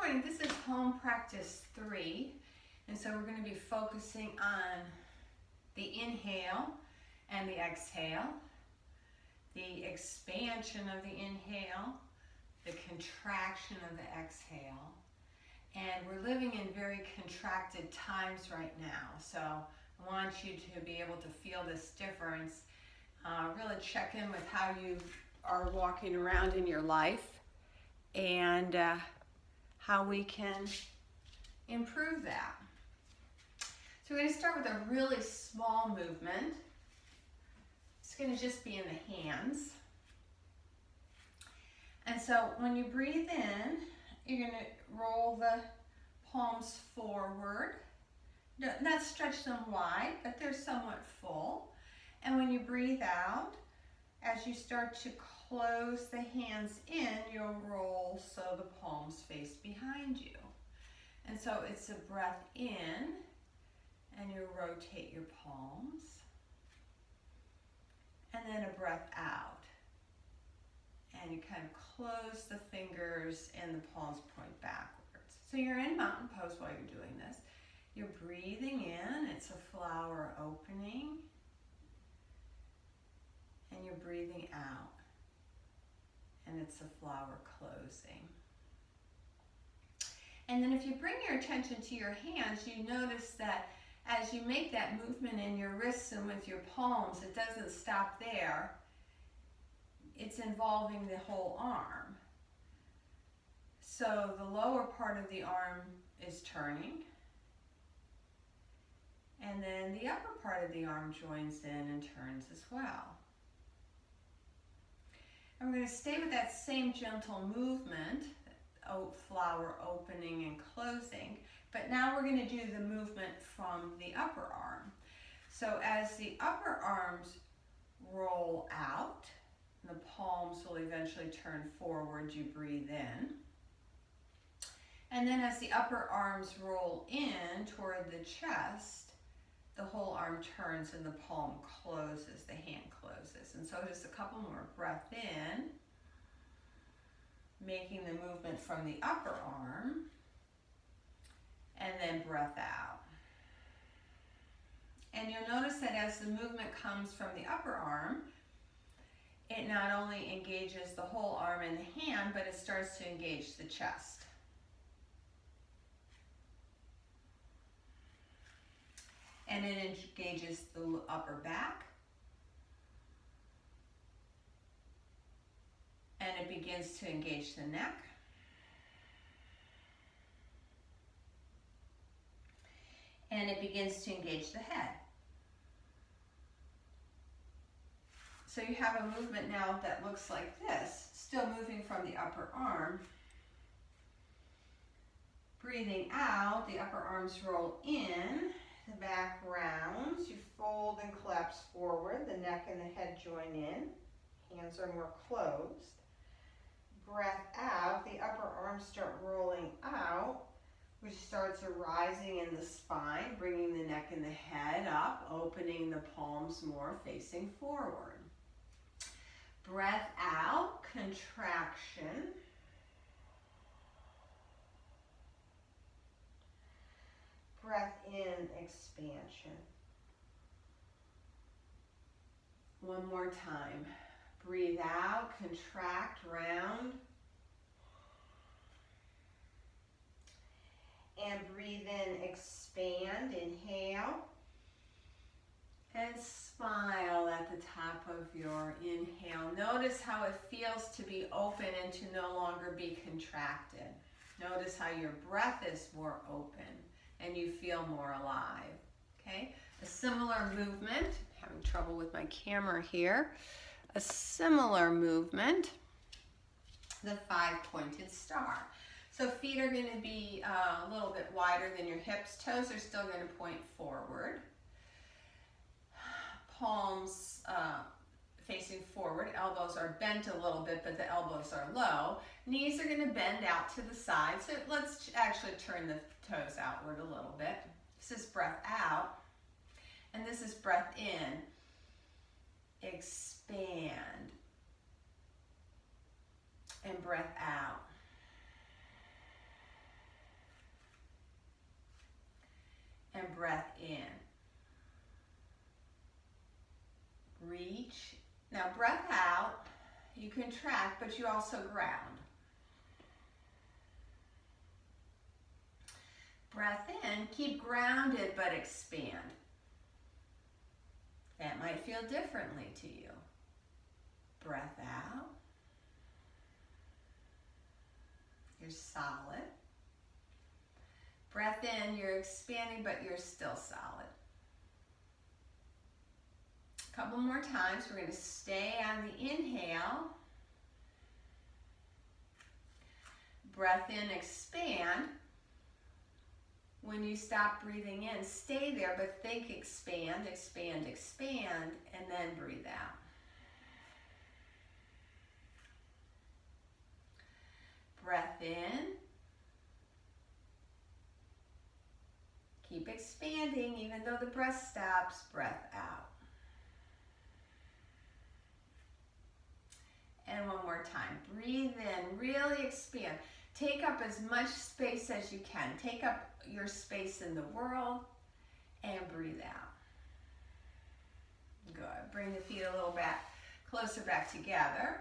morning, this is home practice 3, and so we're going to be focusing on the inhale and the exhale, the expansion of the inhale, the contraction of the exhale. And we're living in very contracted times right now, so I want you to be able to feel this difference. Really check in with how you are walking around in your life and how we can improve that. So we're going to start with a really small movement. It's going to just be in the hands. And so when you breathe in, you're going to roll the palms forward. Not stretch them wide, but they're somewhat full. And when you breathe out, as you start to close the hands in, you'll roll so the palms face behind you. And so it's a breath in, and you rotate your palms. And then a breath out. And you kind of close the fingers and the palms point backwards. So you're in mountain pose while you're doing this. You're breathing in, it's a flower opening. And you're breathing out, and it's a flower closing. And then if you bring your attention to your hands, you notice that as you make that movement in your wrists and with your palms, it doesn't stop there. It's involving the whole arm. So the lower part of the arm is turning, and then the upper part of the arm joins in and turns as well. And we're going to stay with that same gentle movement, flower opening and closing, but now we're going to do the movement from the upper arm. So as the upper arms roll out, the palms will eventually turn forward, you breathe in. And then as the upper arms roll in toward the chest, the whole arm turns and the palm closes, the hand closes. And so just a couple more breath in, making the movement from the upper arm, and then breath out. And you'll notice that as the movement comes from the upper arm, it not only engages the whole arm and the hand, but it starts to engage the chest. And it engages the upper back. And it begins to engage the neck. And it begins to engage the head. So you have a movement now that looks like this, still moving from the upper arm. Breathing out, the upper arms roll in. The back rounds, you fold and collapse forward, the neck and the head join in, hands are more closed. Breath out, the upper arms start rolling out, which starts arising in the spine, bringing the neck and the head up, opening the palms more, facing forward. Breath out, contraction. Breath in, expansion. One more time. Breathe out, contract, round. And breathe in, expand, inhale. And smile at the top of your inhale. Notice how it feels to be open and to no longer be contracted. Notice how your breath is more open and you feel more alive, okay? A similar movement, having trouble with my camera here, a similar movement, the 5-pointed star. So feet are going to be a little bit wider than your hips, toes are still going to point forward, palms facing forward, elbows are bent a little bit, but the elbows are low. Knees are going to bend out to the side, so let's actually turn the toes outward a little bit. This is breath out, and this is breath in. Expand, and breath out. Now breath out, you contract, but you also ground. Breath in, keep grounded but expand. That might feel differently to you. Breath out. You're solid. Breath in, you're expanding, but you're still solid. A couple more times. We're going to stay on the inhale. Breath in, expand. When you stop breathing in, stay there, but think expand, expand, expand, and then breathe out. Breath in. Keep expanding, even though the breath stops, breath out. And one more time. Breathe in, really expand. Take up as much space as you can. Take up your space in the world and breathe out. Good. Bring the feet a little back, closer back together,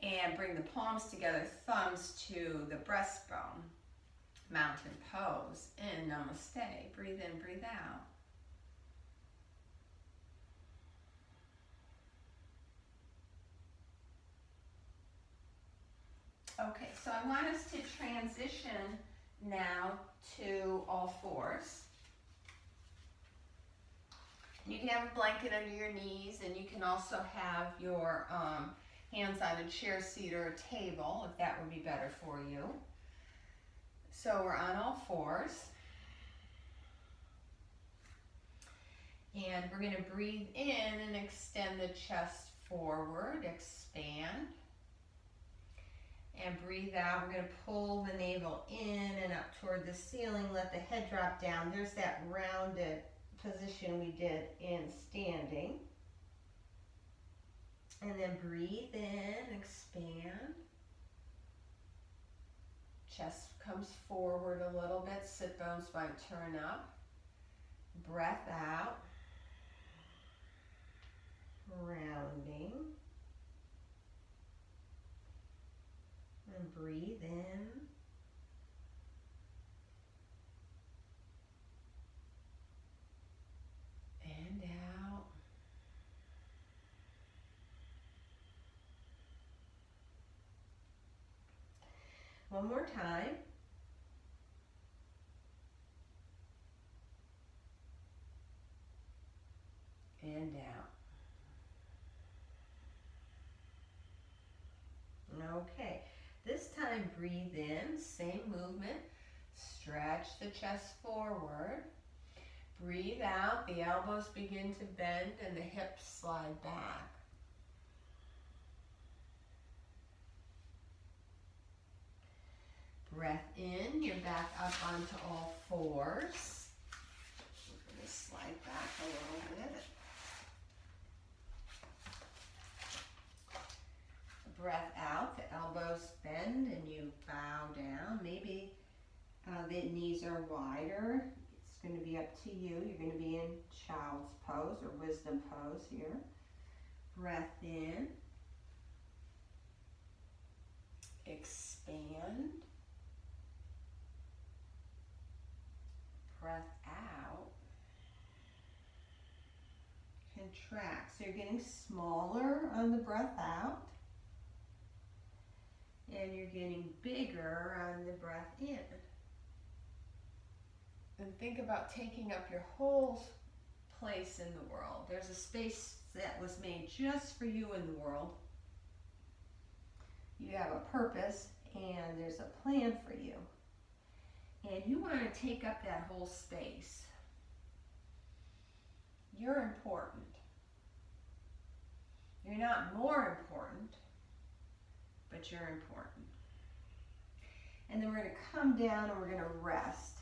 and bring the palms together, thumbs to the breastbone. Mountain pose in namaste. Breathe in, breathe out. Okay, so I want us to transition now to all fours. You can have a blanket under your knees, and you can also have your hands on a chair seat or a table, if that would be better for you. So we're on all fours. And we're going to breathe in and extend the chest forward, expand. And breathe out. We're going to pull the navel in and up toward the ceiling. Let the head drop down. There's that rounded position we did in standing. And then breathe in, expand. Chest comes forward a little bit. Sit bones might turn up. Breath out. Rounding. And breathe in. And out. One more time. And out. Okay. This time, breathe in, same movement. Stretch the chest forward. Breathe out, the elbows begin to bend and the hips slide back. Breath in, you're back up onto all fours. We're going to slide back a little bit. Breath out, the elbows bend and you bow down. Maybe the knees are wider. It's going to be up to you. You're going to be in child's pose or wisdom pose here. Breath in. Expand. Breath out. Contract. So you're getting smaller on the breath out. And you're getting bigger on the breath in. And think about taking up your whole place in the world. There's a space that was made just for you in the world. You have a purpose and there's a plan for you. And you want to take up that whole space. You're important. You're not more important, but you're important. And then we're going to come down and we're going to rest.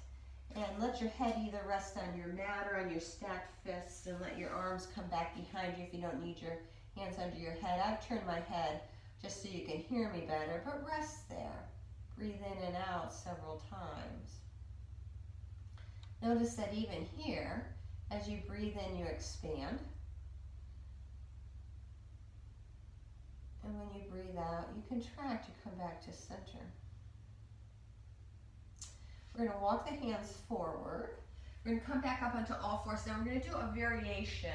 And let your head either rest on your mat or on your stacked fists, and let your arms come back behind you if you don't need your hands under your head. I've turned my head just so you can hear me better, but rest there. Breathe in and out several times. Notice that even here, as you breathe in, you expand. out, you contract, you come back to center. We're going to walk the hands forward. We're going to come back up onto all fours. Now we're going to do a variation.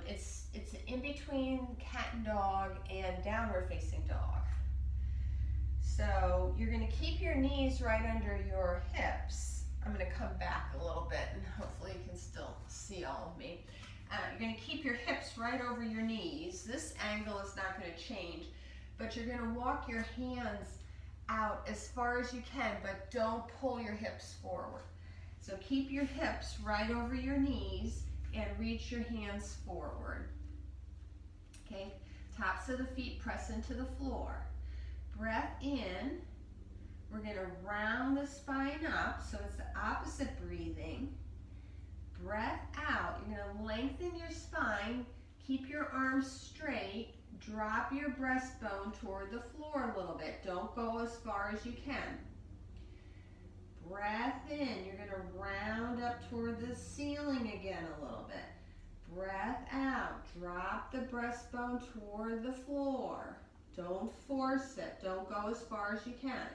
It's in between cat and dog and downward facing dog. So you're going to keep your knees right under your hips. I'm going to come back a little bit and hopefully you can still see all of me. You're going to keep your hips right over your knees. This angle is not going to change, but you're going to walk your hands out as far as you can, but don't pull your hips forward. So keep your hips right over your knees and reach your hands forward. Okay, tops of the feet press into the floor. Breath in, we're going to round the spine up, so it's the opposite breathing. Breath out, you're going to lengthen your spine, keep your arms straight, drop your breastbone toward the floor a little bit. Don't go as far as you can. Breath in, you're going to round up toward the ceiling again a little bit. Breath out, drop the breastbone toward the floor. Don't force it, don't go as far as you can.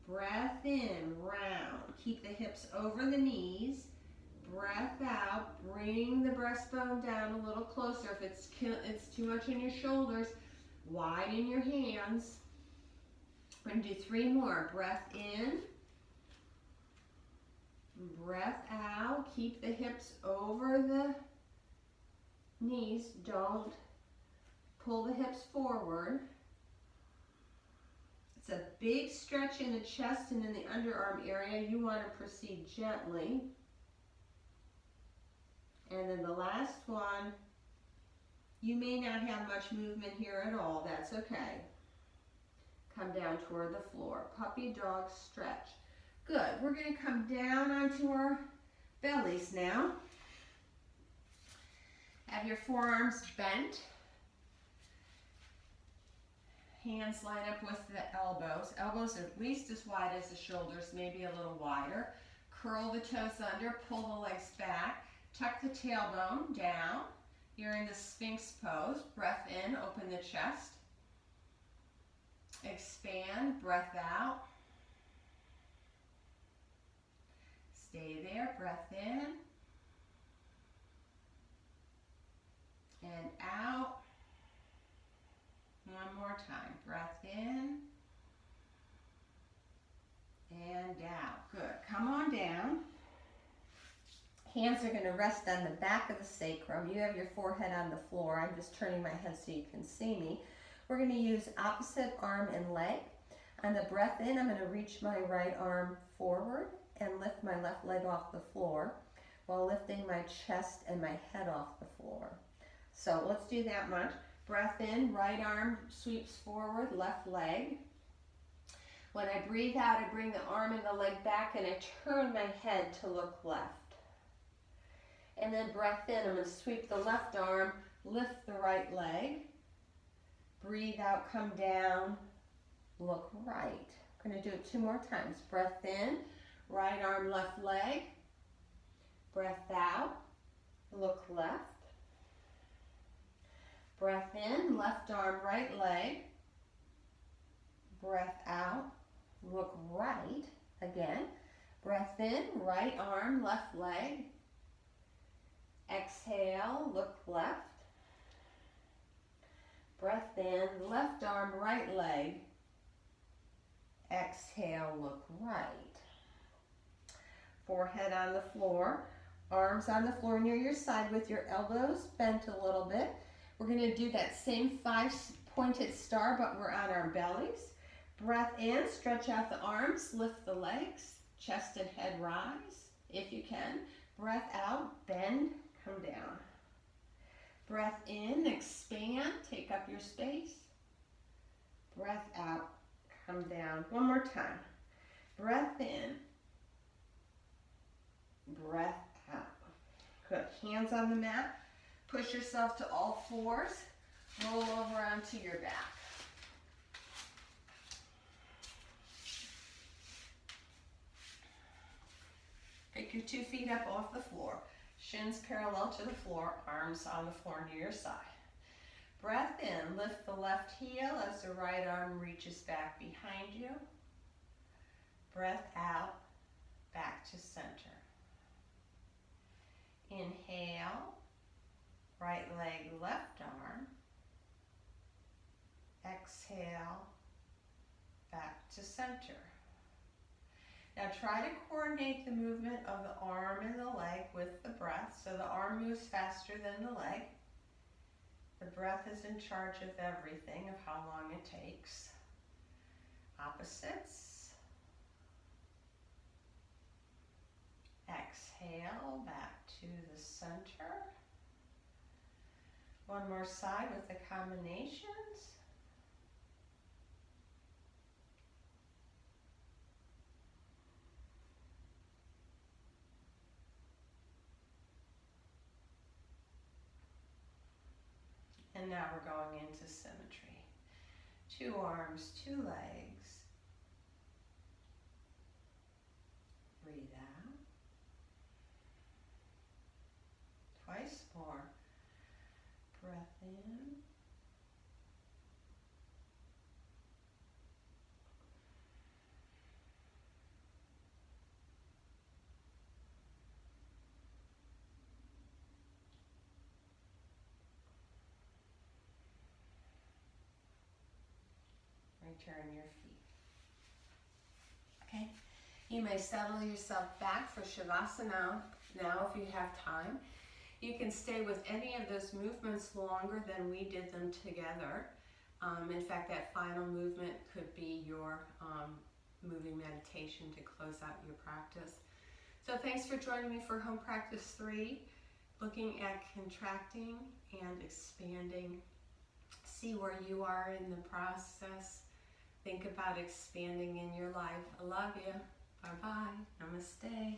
Breath in, round, keep the hips over the knees. Breath out, bring the breastbone down a little closer. If it's too much in your shoulders, widen your hands. We're going to do 3 more. Breath in, breath out. Keep the hips over the knees. Don't pull the hips forward. It's a big stretch in the chest and in the underarm area. You want to proceed gently. And then the last one, you may not have much movement here at all. That's okay. Come down toward the floor. Puppy dog stretch. Good. We're going to come down onto our bellies now. Have your forearms bent. Hands line up with the elbows. Elbows are at least as wide as the shoulders, maybe a little wider. Curl the toes under, pull the legs back. Tuck the tailbone down. You're in the Sphinx pose. Breath in, open the chest. Expand, breath out. Stay there, breath in. And out. One more time, breath in. And out, good. Come on down. Hands are going to rest on the back of the sacrum. You have your forehead on the floor. I'm just turning my head so you can see me. We're going to use opposite arm and leg. On the breath in, I'm going to reach my right arm forward and lift my left leg off the floor while lifting my chest and my head off the floor. So let's do that much. Breath in, right arm sweeps forward, left leg. When I breathe out, I bring the arm and the leg back and I turn my head to look left. And then breath in, I'm going to sweep the left arm, lift the right leg. Breathe out, come down, look right. I'm going to do it 2 more times. Breath in, right arm, left leg. Breath out, look left. Breath in, left arm, right leg. Breath out, look right. Again, breath in, right arm, left leg. Exhale, look left. Breath in, left arm, right leg. Exhale, look right. Forehead on the floor, arms on the floor near your side with your elbows bent a little bit. We're going to do that same 5-pointed star, but we're on our bellies. Breath in, stretch out the arms, lift the legs, chest and head rise if you can. Breath out, bend, come down. Breath in, expand, take up your space. Breath out, come down. One more time. Breath in, breath out. Good. Hands on the mat. Push yourself to all fours. Roll over onto your back. Pick your 2 feet up off the floor. Shins parallel to the floor, arms on the floor near your side. breath in, lift the left heel as the right arm reaches back behind you. Breath out, back to center. Inhale, right leg, left arm. Exhale, back to center. Now try to coordinate the movement of the arm and the leg with the breath, so the arm moves faster than the leg. The breath is in charge of everything, of how long it takes. Opposites. Exhale, back to the center. One more side with the combinations. And now we're going into symmetry. 2 arms, 2 legs. Breathe out. Twice more. Breath in. Return your feet. Okay, you may settle yourself back for Shavasana now if you have time. You can stay with any of those movements longer than we did them together. In fact, that final movement could be your moving meditation to close out your practice. So thanks for joining me for home practice 3, looking at contracting and expanding. See where you are in the process. Think about expanding in your life. I love you. Bye-bye. Namaste.